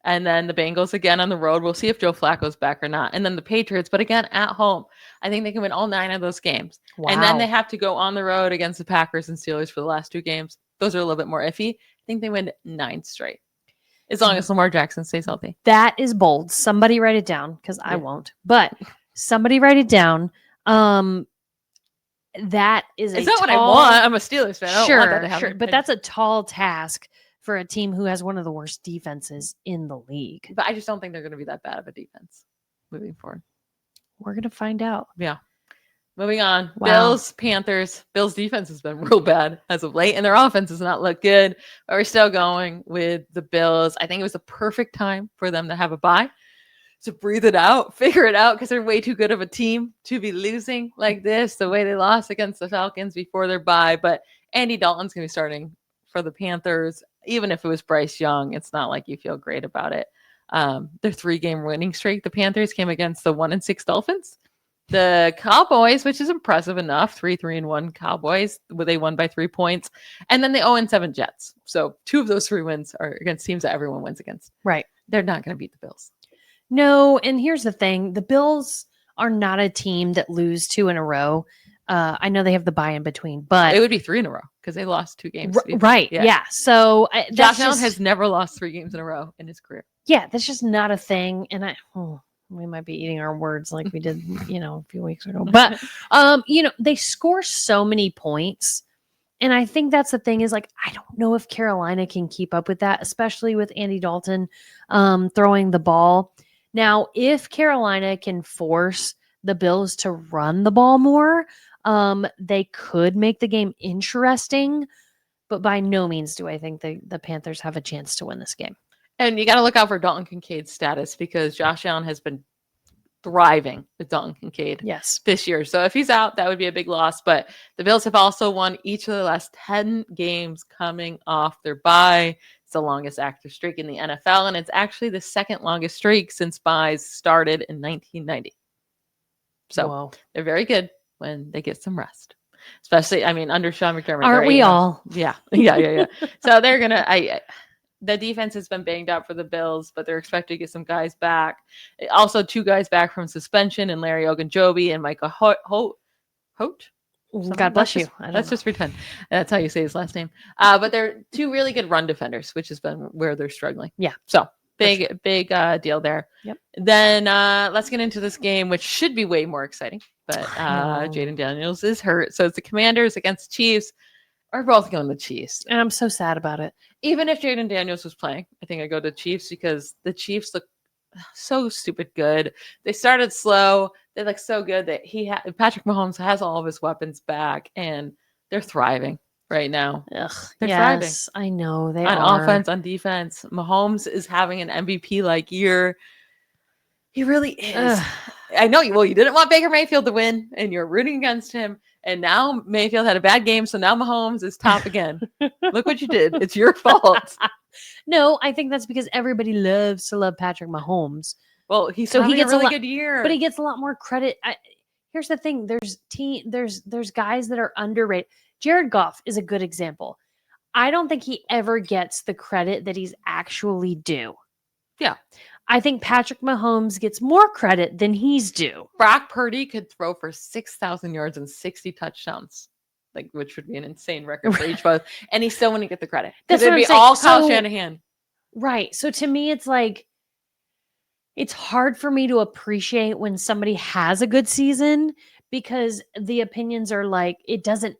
B: and then the Bengals again on the road. We'll see if Joe Flacco's back or not. And then the Patriots, but again at home. I think they can win all 9 of those games.
C: Wow.
B: And then they have to go on the road against the Packers and Steelers for the last 2 games. Those are a little bit more iffy. I think they win 9 straight. As long as Lamar Jackson stays healthy.
C: That is bold. Somebody write it down because I won't. But somebody write it down. That is
B: it's not what I want. I'm a Steelers fan. I don't want that to happen.
C: Sure. But that's a tall task for a team who has one of the worst defenses in the league.
B: But I just don't think they're going to be that bad of a defense moving forward.
C: We're going to find out.
B: Yeah. Moving on.
C: Wow.
B: Bills, Panthers. Bills defense has been real bad as of late, and their offense does not look good. But we're still going with the Bills. I think it was the perfect time for them to have a bye, to breathe it out, figure it out, because they're way too good of a team to be losing like this, the way they lost against the Falcons before their bye. But Andy Dalton's going to be starting for the Panthers. Even if it was Bryce Young, it's not like you feel great about it. Their 3-game winning streak, the Panthers, came against the 1-6 Dolphins. The Cowboys, which is impressive enough, 3-1 Cowboys, where they won by 3 points. And then the 0-7 Jets. So 2 of those 3 wins are against teams that everyone wins against.
C: Right.
B: They're not going to beat the Bills.
C: No, and here's the thing. The Bills are not a team that lose 2 in a row. I know they have the bye in between, but
B: it would be 3 in a row because they lost 2 games.
C: Right. Yeah. So
B: Josh Allen has never lost 3 games in a row in his career.
C: Yeah, that's just not a thing. And we might be eating our words like we did, a few weeks ago. But they score so many points. And I think that's the thing is I don't know if Carolina can keep up with that, especially with Andy Dalton throwing the ball. Now, if Carolina can force the Bills to run the ball more, they could make the game interesting. But by no means do I think the Panthers have a chance to win this game.
B: And you got to look out for Dalton Kincaid's status because Josh Allen has been thriving with Dalton Kincaid
C: Yes.
B: this year. So if he's out, that would be a big loss. But the Bills have also won each of the last 10 games coming off their bye. It's the longest active streak in the NFL, and it's actually the second longest streak since byes started in 1990. So
C: Whoa.
B: they're very good when they get some rest. Especially, I mean, under Sean McDermott.
C: Aren't we all?
B: Yeah. So they're going to, the defense has been banged up for the Bills, but they're expected to get some guys back. Also, 2 guys back from suspension, and Larry Ogunjobi and Micah Holt.
C: God bless you.
B: Let's just pretend that's how you say his last name. But they're 2 really good run defenders, which has been where they're struggling.
C: Yeah.
B: So big deal there.
C: Yep.
B: Then let's get into this game, which should be way more exciting. But Jaden Daniels is hurt, so it's the Commanders against the Chiefs. We're both going the Chiefs,
C: and I'm so sad about it.
B: Even if Jaden Daniels was playing, I think I go to Chiefs because the Chiefs look so stupid good. They started slow. They look so good that Patrick Mahomes has all of his weapons back, and they're thriving right now.
C: Ugh,
B: they're
C: thriving.
B: thriving.
C: I know they
B: on
C: are.
B: offense, on defense. Mahomes is having an MVP-like year. He really is.
C: Ugh.
B: I know. Well, you didn't want Baker Mayfield to win, and you're rooting against him. And now Mayfield had a bad game, so now Mahomes is top again. Look what you did. It's your fault.
C: No, I think that's because everybody loves to love Patrick Mahomes.
B: Well, he gets a really good year,
C: but he gets a lot more credit. Here's the thing: there's guys that are underrated. Jared Goff is a good example. I don't think he ever gets the credit that he's actually due.
B: Yeah.
C: I think Patrick Mahomes gets more credit than he's due.
B: Brock Purdy could throw for 6,000 yards and 60 touchdowns, which would be an insane record for each both, and he still wouldn't get the credit.
C: That's
B: what
C: what
B: it'd
C: I'm
B: be
C: saying.
B: all Kyle Shanahan.
C: Right. So to me, it's like it's hard for me to appreciate when somebody has a good season because the opinions are like it doesn't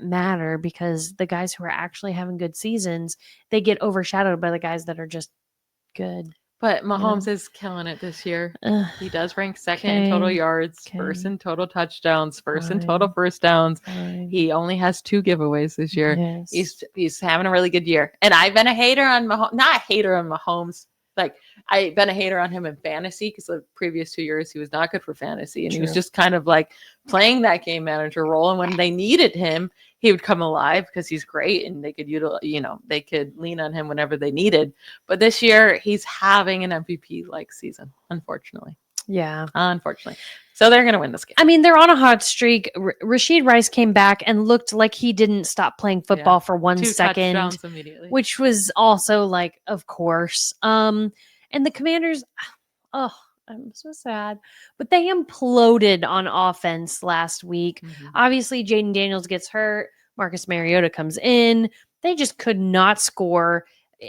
C: matter because the guys who are actually having good seasons, they get overshadowed by the guys that are just good.
B: But Mahomes is killing it this year. He does rank second
C: Okay.
B: in total yards, first in total touchdowns, first in total first downs. He only has 2 giveaways this year.
C: Yes.
B: He's having a really good year. And I've been a hater on Mahomes. Not a hater on Mahomes. Like, I've been a hater on him in fantasy because the previous 2 years he was not good for fantasy. And he was just kind of like playing that game manager role. And when they needed him, he would come alive because he's great and they could they could lean on him whenever they needed. But this year he's having an MVP-like season, unfortunately.
C: Yeah.
B: Unfortunately. So they're going to win this game.
C: I mean, they're on a hot streak. Rashid Rice came back and looked like he didn't stop playing football for 1
B: 2
C: second,
B: touchdowns immediately.
C: which was also like, of course. And the Commanders, I'm so sad, but they imploded on offense last week. Obviously, Jaden Daniels gets hurt. Marcus Mariota comes in. They just could not score.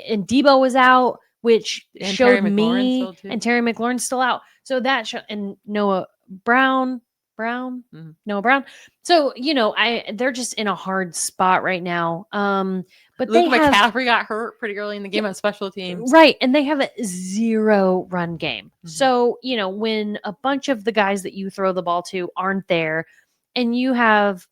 C: And Debo was out, which showed me. And Terry McLaurin's still out. So that and Noah Brown. Noah Brown. So, they're just in a hard spot right now. But
B: Luke McCaffrey got hurt pretty early in the game on special teams.
C: Right. And they have a 0 run game. So, when a bunch of the guys that you throw the ball to aren't there and you have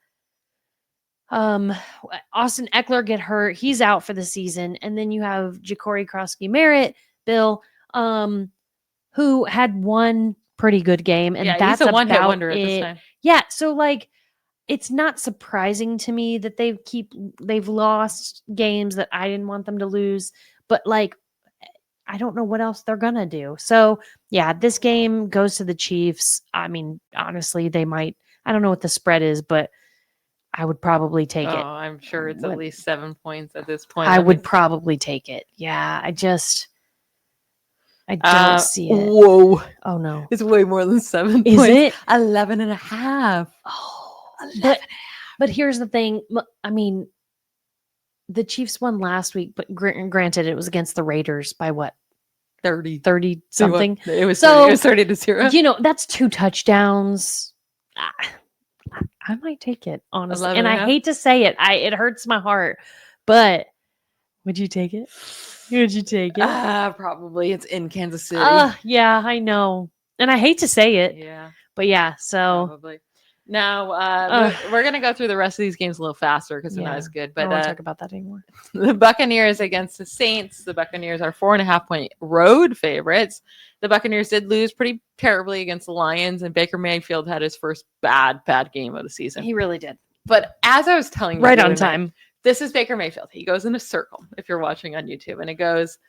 C: Austin Eckler get hurt, he's out for the season. And then you have Ja'Cory Krosky-Merritt, Bill, who had one pretty good game. And that's
B: he's a one-hit
C: about
B: wonder at this time.
C: Yeah. So it's not surprising to me that they've lost games that I didn't want them to lose, but I don't know what else they're going to do. So yeah, this game goes to the Chiefs. I mean, honestly, they might, I don't know what the spread is, but I would probably take it.
B: I'm sure it's at least 7 points at this point.
C: I would probably take it. Yeah. I don't see it.
B: Whoa.
C: Oh no.
B: It's way more than 7
C: Is
B: points.
C: it?
B: 11 and a half.
C: Oh, but here's the thing. I mean, the Chiefs won last week, but granted, it was against the Raiders by what? 30 something.
B: It was 30-0.
C: That's 2 touchdowns. I might take it, honestly. And I hate to say it. It hurts my heart. But would you take it? Would you take it?
B: Probably. It's in Kansas City.
C: Yeah, I know. And I hate to say it.
B: Yeah.
C: But yeah, so
B: probably. Now, we're going to go through the rest of these games a little faster because they're not as good.
C: I don't
B: But
C: want to talk about that anymore.
B: the Buccaneers against the Saints. The Buccaneers are 4.5-point road favorites. The Buccaneers did lose pretty terribly against the Lions, and Baker Mayfield had his first bad game of the season.
C: He really did.
B: But as I was telling you,
C: Right on time.
B: this is Baker Mayfield. He goes in a circle if you're watching on YouTube, and it goes,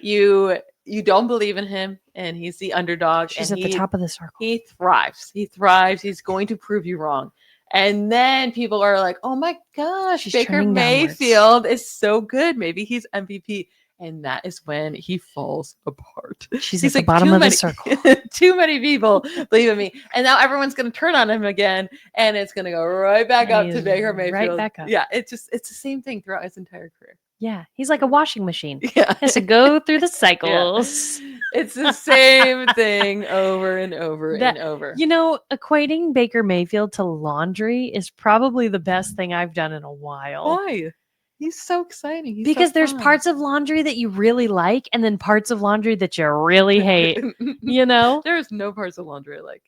B: you don't believe in him, and he's the underdog.
C: She's
B: and
C: at the top of the circle.
B: He thrives. He's going to prove you wrong. And then people are like, oh my gosh, Baker Mayfield is so good. Maybe he's MVP. And that is when he falls apart.
C: He's at the bottom of the circle.
B: Too many people believe in me. And now everyone's going to turn on him again. And it's going to go right back up to Baker Mayfield.
C: Right back up.
B: Yeah, it's the same thing throughout his entire career.
C: Yeah, he's like a washing machine.
B: Yeah.
C: He has to go through the cycles.
B: Yeah. It's the same thing over and over and over.
C: You know, equating Baker Mayfield to laundry is probably the best thing I've done in a while.
B: Why? He's so exciting.
C: Because there's parts of laundry that you really like and then parts of laundry that you really hate. You know?
B: There's no parts of laundry I like.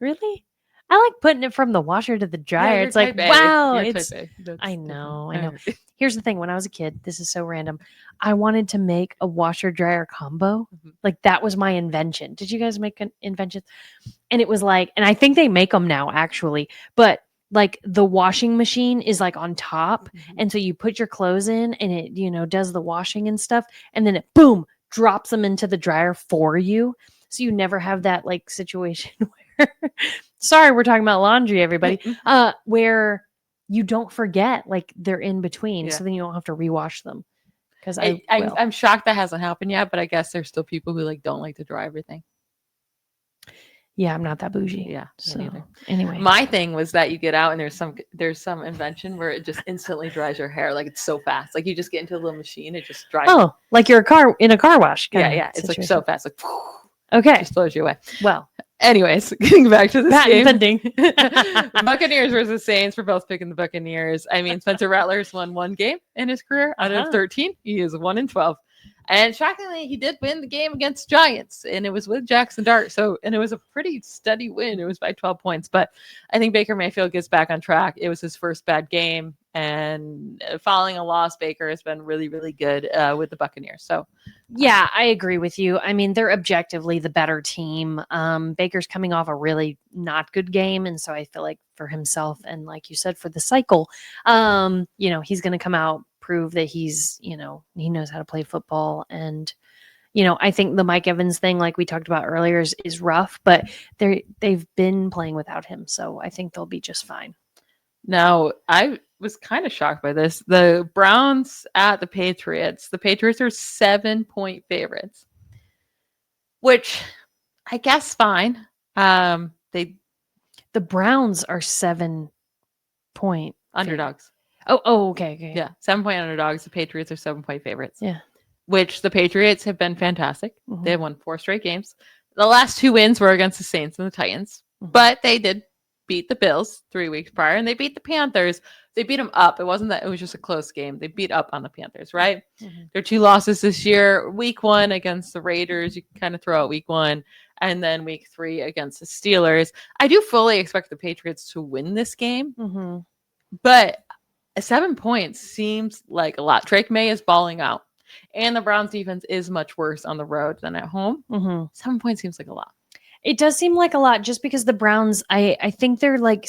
C: Really? I like putting it from the washer to the dryer. It's like, wow. I know. Here's the thing. When I was a kid, this is so random. I wanted to make a washer dryer combo.
B: Mm-hmm.
C: Like that was my invention. Did you guys make an invention? And it was like, and I think they make them now actually, but like the washing machine is like on top.
B: Mm-hmm.
C: And so you put your clothes in and it, you know, does the washing and stuff. And then it boom, drops them into the dryer for you. So you never have that like situation where, sorry, we're talking about laundry, everybody, where you don't forget like they're in between.
B: Yeah.
C: So then you don't have to rewash them. Because
B: I'm shocked that hasn't happened yet, but I guess there's still people who like don't like to dry everything.
C: Yeah, I'm not that bougie.
B: Yeah.
C: So anyway,
B: my thing was that you get out and there's some invention where it just instantly dries your hair. Like it's so fast. Like you just get into a little machine, it just dries.
C: Oh, like you're in a car wash.
B: Yeah. It's like so fast. Like
C: okay.
B: Just blows you away.
C: Well,
B: anyways, getting back to this game.
C: Pending.
B: Buccaneers versus Saints. We're both picking the Buccaneers. I mean, Spencer Rattler's won one game in his career out of 13. He is 1-12. And shockingly, he did win the game against Giants, and it was with Jackson Dart. And it was a pretty steady win. It was by 12 points. But I think Baker Mayfield gets back on track. It was his first bad game, and following a loss, Baker has been really, really good with the Buccaneers. So,
C: yeah, I agree with you. I mean, they're objectively the better team. Baker's coming off a really not good game, and so I feel like for himself and, like you said, for the cycle, you know, he's going to come out, prove that he's, you know, he knows how to play football. And, you know, I think the Mike Evans thing, like we talked about earlier, is rough, but they've been playing without him. So I think they'll be just fine.
B: Now, I was kind of shocked by this. The Browns at the Patriots. The Patriots are 7-point favorites, which I guess fine. The
C: Browns are 7-point
B: underdogs.
C: Oh, okay.
B: Yeah, 7-point underdogs. The Patriots are 7-point favorites.
C: Yeah.
B: Which the Patriots have been fantastic.
C: Mm-hmm.
B: They have won 4 straight games. The last 2 wins were against the Saints and the Titans. Mm-hmm. But they did beat the Bills 3 weeks prior, and they beat the Panthers. They beat them up. It wasn't that it was just a close game. They beat up on the Panthers, right? Mm-hmm. Their 2 losses this year. Week 1 against the Raiders. You can kind of throw out week 1. And then week 3 against the Steelers. I do fully expect the Patriots to win this game.
C: Mm-hmm.
B: But 7 points seems like a lot. Drake May is balling out. And the Browns defense is much worse on the road than at home.
C: Mm-hmm.
B: 7 points seems like a lot.
C: It does seem like a lot just because the Browns, I think they're like,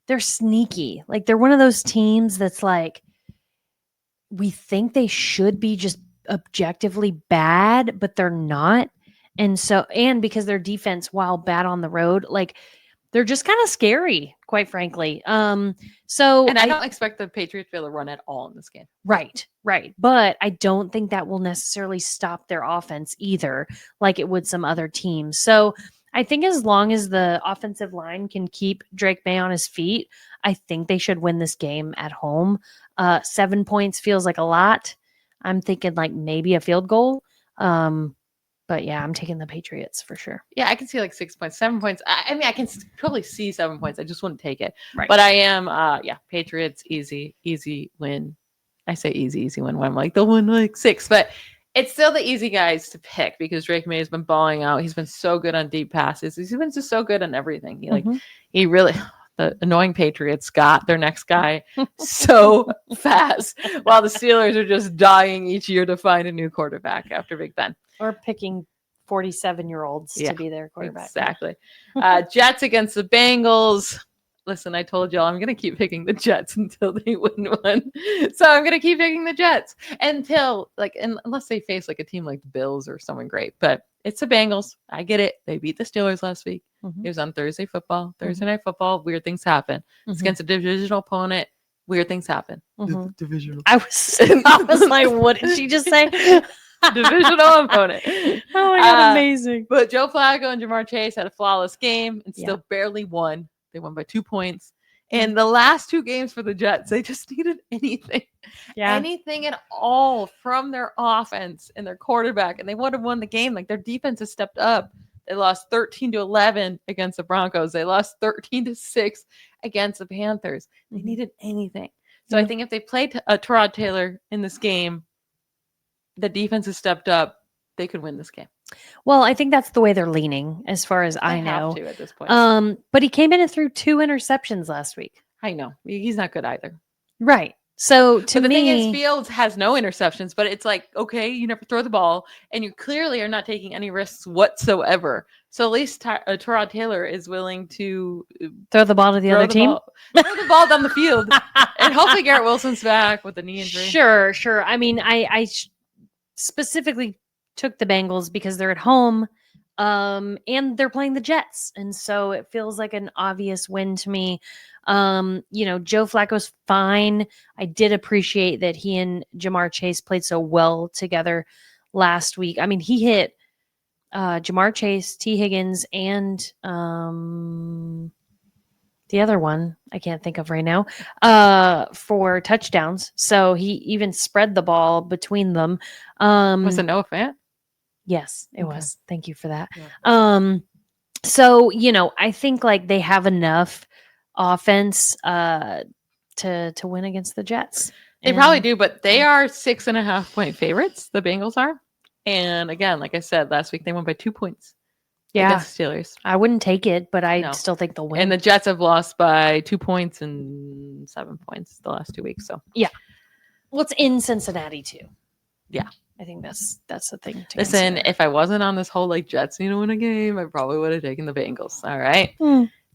C: they're sneaky. Like they're one of those teams that's like, we think they should be just objectively bad, but they're not. And so, and because their defense, while bad on the road, like they're just kind of scary, quite frankly. And
B: I don't expect the Patriots to be able to run at all in this game.
C: Right. But I don't think that will necessarily stop their offense either, like it would some other teams. So I think as long as the offensive line can keep Drake May on his feet, I think they should win this game at home. 7 points feels like a lot. I'm thinking like maybe a field goal. But yeah, I'm taking the Patriots for sure.
B: Yeah, I can see like 6 points, 7 points. I mean, I can totally see 7 points. I just wouldn't take it.
C: Right.
B: But I am, Patriots, easy win. I say easy win when I'm like, they'll win like 6. But It's still the easy guys to pick because Drake May has been balling out. He's been so good on deep passes. He's been just so good on everything. He really, the annoying Patriots got their next guy so fast, while the Steelers are just dying each year to find a new quarterback after Big Ben.
C: Or picking 47-year-olds to be their quarterback.
B: Exactly. Jets against the Bengals. Listen, I told y'all I'm going to keep picking the Jets until they win one. So I'm going to keep picking the Jets until, unless they face like a team like the Bills or someone great. But it's the Bengals. I get it. They beat the Steelers last week.
C: Mhm.
B: It was on Thursday Night Football. Weird things happen. It's against a divisional opponent. Weird things happen.
C: Mhm.
B: Divisional.
C: I was like, what did she just say?
B: Divisional opponent.
C: Oh my God, amazing.
B: But Joe Flacco and Jamar Chase had a flawless game and still barely won. They won by 2 points. And the last 2 games for the Jets, they just needed anything.
C: Yeah.
B: Anything at all from their offense and their quarterback. And they would have won the game. Like, their defense has stepped up. They lost 13-11 against the Broncos. They lost 13-6 against the Panthers. They needed anything. So I think if they played Tyrod Taylor in this game, the defense has stepped up. They could win this game.
C: Well, I think that's the way they're leaning, as far as I know.
B: Have to at this point.
C: But he came in and threw 2 interceptions last week.
B: I know. He's not good either.
C: Right. So
B: the thing is, Fields has no interceptions, but it's like, okay, you never throw the ball, and you clearly are not taking any risks whatsoever. So at least Tyrod Taylor is willing to
C: throw the ball to the other team.
B: Throw the ball down the field, and hopefully Garrett Wilson's back with a knee injury.
C: Sure. I mean, I specifically took the Bengals because they're at home, and they're playing the Jets, and so it feels like an obvious win to me. Joe Flacco's fine. I did appreciate that he and Jamar Chase played so well together last week. I mean, he hit Jamar Chase, T. Higgins, and the other one I can't think of right now for touchdowns. So he even spread the ball between them.
B: Was it Noah Fant?
C: Yes, it was. Thank you for that.
B: Yeah.
C: So, I think like they have enough offense to win against the Jets.
B: They probably do, but they are 6.5-point favorites. The Bengals are. And again, like I said, last week they won by 2 points.
C: Yeah.
B: Against the Steelers.
C: I wouldn't take it, but I still think they'll win.
B: And the Jets have lost by 2 points and 7 points the last 2 weeks. So
C: yeah. Well, it's in Cincinnati too.
B: Yeah.
C: I think that's the thing.
B: Listen, if I wasn't on this whole Jets need to win a game, I probably would have taken the Bengals. All right.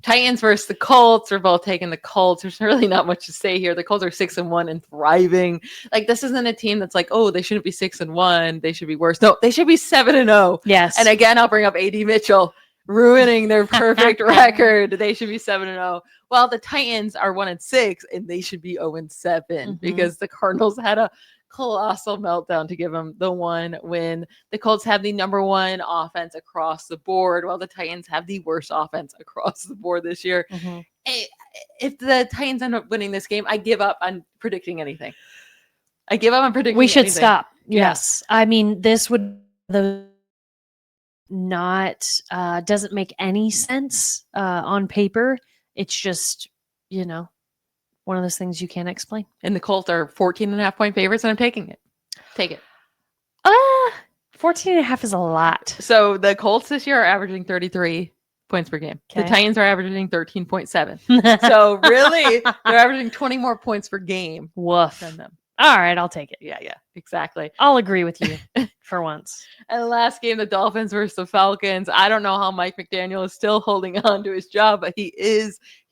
B: Titans versus the Colts. We're both taking the Colts. There's really not much to say here. The Colts are 6-1 and thriving. Like, this isn't a team that's like, oh, they shouldn't be 6-1. They should be worse. No, they should be 7-0.
C: Yes.
B: And again, I'll bring up AD Mitchell ruining their perfect record. They should be 7-0. Well, the Titans are 1-6 and they should be 0-7 because the Cardinals had a colossal meltdown to give them the one win. The Colts have the number 1 offense across the board, while the Titans have the worst offense across the board this year. If the Titans end up winning this game, I give up on predicting anything. We should
C: stop. Yes. I mean, this would not doesn't make any sense on paper. It's just, one of those things you can't explain.
B: And the Colts are 14.5-point favorites, and I'm taking it. Take it.
C: 14.5 is a lot.
B: So the Colts this year are averaging 33 points per game.
C: Okay.
B: The Titans are averaging 13.7. So really, they're averaging 20 more points per game
C: Woof.
B: than them.
C: All right, I'll take it.
B: Yeah, exactly.
C: I'll agree with you for once.
B: And the last game, the Dolphins versus the Falcons. I don't know how Mike McDaniel is still holding on to his job, but he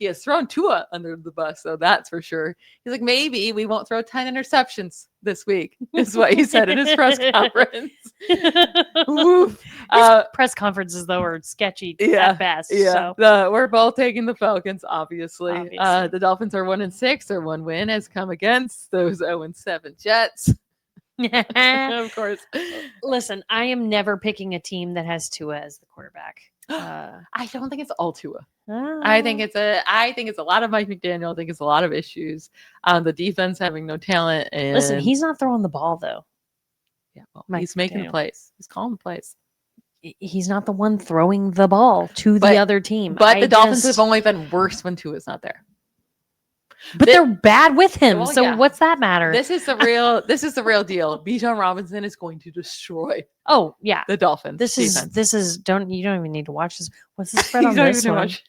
B: has thrown Tua under the bus, so that's for sure. He's like, maybe we won't throw 10 interceptions this week, is what he said in his press conference. Oof.
C: Press conferences, though, are sketchy
B: at
C: best.
B: Yeah,
C: so.
B: We're both taking the Falcons, obviously. The Dolphins are 1-6. Their one win has come against those 0-7 Jets. Of course.
C: Listen, I am never picking a team that has Tua as the quarterback.
B: I don't think it's all Tua. I think it's a lot of Mike McDaniel. I think it's a lot of issues. The defense having no talent. And
C: listen, he's not throwing the ball though.
B: Yeah, well, he's making the plays. He's calling the plays.
C: He's not the one throwing the ball to the other team.
B: But the Dolphins have only been worse when Tua's not there.
C: But they're bad with him.
B: Well,
C: So
B: yeah.
C: what's that matter?
B: This is the real deal. Bijan Robinson is going to destroy
C: Oh, yeah.
B: the Dolphins.
C: This
B: defense.
C: is you don't even need to watch this. What's the spread
B: You
C: on
B: don't
C: this
B: even
C: one?
B: watch.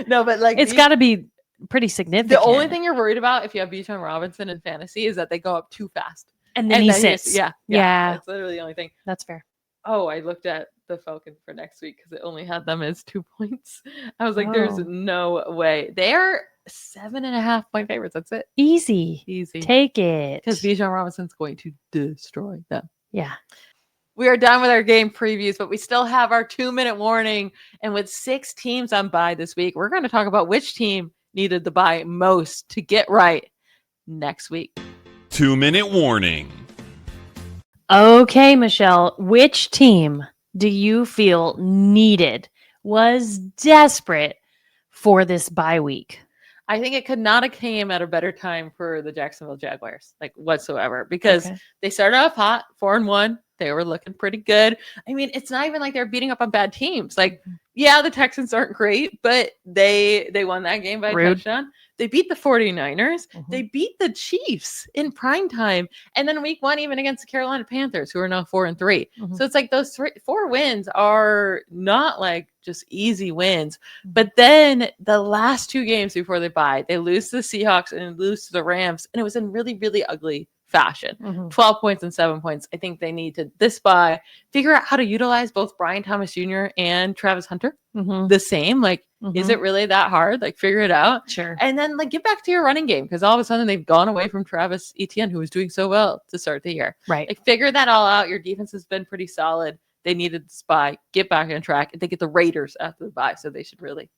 B: No, but like
C: It's got to be pretty significant.
B: the only thing you're worried about if you have Bijan Robinson in fantasy is that they go up too fast.
C: and then he sits.
B: Yeah. That's literally the only thing.
C: That's fair.
B: Oh, I looked at the Falcons for next week because it only had them as 2 points. I was like, there's
C: Oh.
B: no way. They are 7.5-point favorites. That's it.
C: Easy.
B: Easy.
C: Take it.
B: Because Bijan Robinson's going to destroy them.
C: Yeah.
B: We are done with our game previews, but we still have our 2-minute warning. And with 6 teams on bye this week, we're going to talk about which team needed the bye most to get right next week.
A: 2-minute warning.
C: Okay, Michelle, which team do you feel was desperate for this bye week?
B: I think it could not have came at a better time for the Jacksonville Jaguars, like whatsoever, because they started off hot, 4-1. They were looking pretty good. I mean, it's not even like they're beating up on bad teams. Like, yeah, the Texans aren't great, but they won that game by a touchdown. They beat the 49ers. They beat the Chiefs in prime time. And then week 1, even against the Carolina Panthers, who are now 4-3. So it's like those 4 wins are not like just easy wins. But then the last 2 games before they bye, they lose to the Seahawks and lose to the Rams. And it was in really, really ugly fashion. 12 points and 7 points. I think they need to this bye figure out how to utilize both Brian Thomas Jr. and Travis Hunter the same. Like, is it really that hard? Like, figure it out.
C: Sure.
B: And then like get back to your running game, because all of a sudden they've gone away from Travis Etienne, who was doing so well to start the year.
C: Right.
B: Like, figure that all out. Your defense has been pretty solid. They needed this bye, get back on track. They get the Raiders after the bye, so they should really,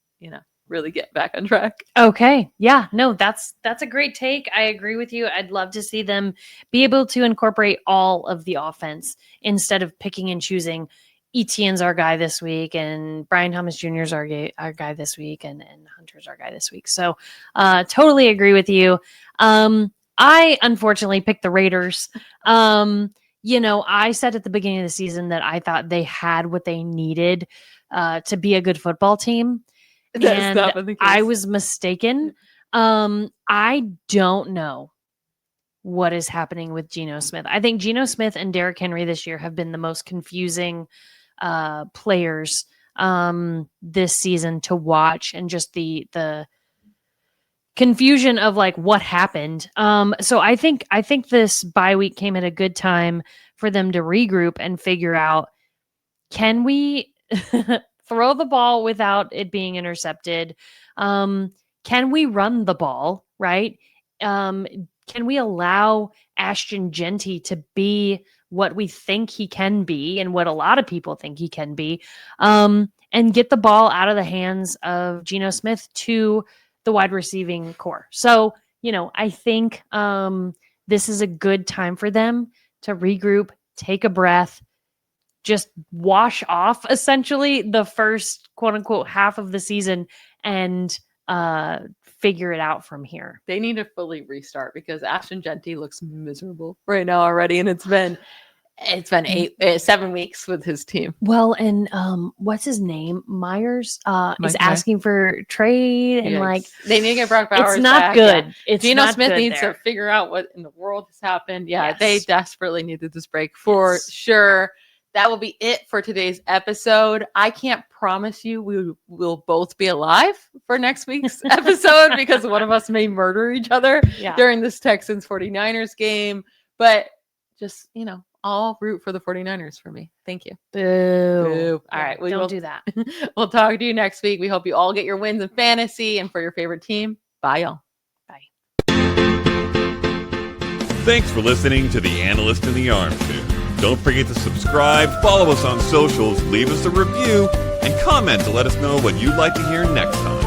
B: really get back on track.
C: Okay. Yeah. No, that's a great take. I agree with you. I'd love to see them be able to incorporate all of the offense instead of picking and choosing. Etienne's our guy this week, and Brian Thomas Jr. is our guy this week, and Hunter's our guy this week. So totally agree with you. I unfortunately picked the Raiders. I said at the beginning of the season that I thought they had what they needed to be a good football team. And I was mistaken. I don't know what is happening with Geno Smith. I think Geno Smith and Derrick Henry this year have been the most confusing players this season to watch, and just the confusion of like what happened. So I think this bye week came at a good time for them to regroup and figure out, can we throw the ball without it being intercepted? Can we run the ball, right? Can we allow Ashton Genty to be what we think he can be and what a lot of people think he can be, and get the ball out of the hands of Geno Smith to the wide receiving core? So, I think this is a good time for them to regroup, take a breath, just wash off essentially the first quote unquote half of the season and figure it out from here.
B: They need to fully restart, because Ashton Genty looks miserable right now already, and it's been 7 weeks with his team.
C: Well, and what's his name? Myers is asking for trade, and like
B: they need to get Brock Bowers.
C: It's not
B: back.
C: good.
B: Yeah.
C: It's
B: Geno
C: not
B: Smith
C: good
B: needs
C: there.
B: to figure out what in the world has happened. Yeah,
C: Yes.
B: They desperately needed this break for sure. That will be it for today's episode. I can't promise you we will both be alive for next week's episode, because one of us may murder each other during this Texans 49ers game. But just, I'll root for the 49ers for me. Thank you.
C: Boo.
B: All right. We
C: Don't
B: will
C: do that.
B: We'll talk to you next week. We hope you all get your wins in fantasy and for your favorite team. Bye, y'all.
C: Bye.
A: Thanks for listening to The Analyst in the Armchair. Don't forget to subscribe, follow us on socials, leave us a review, and comment to let us know what you'd like to hear next time.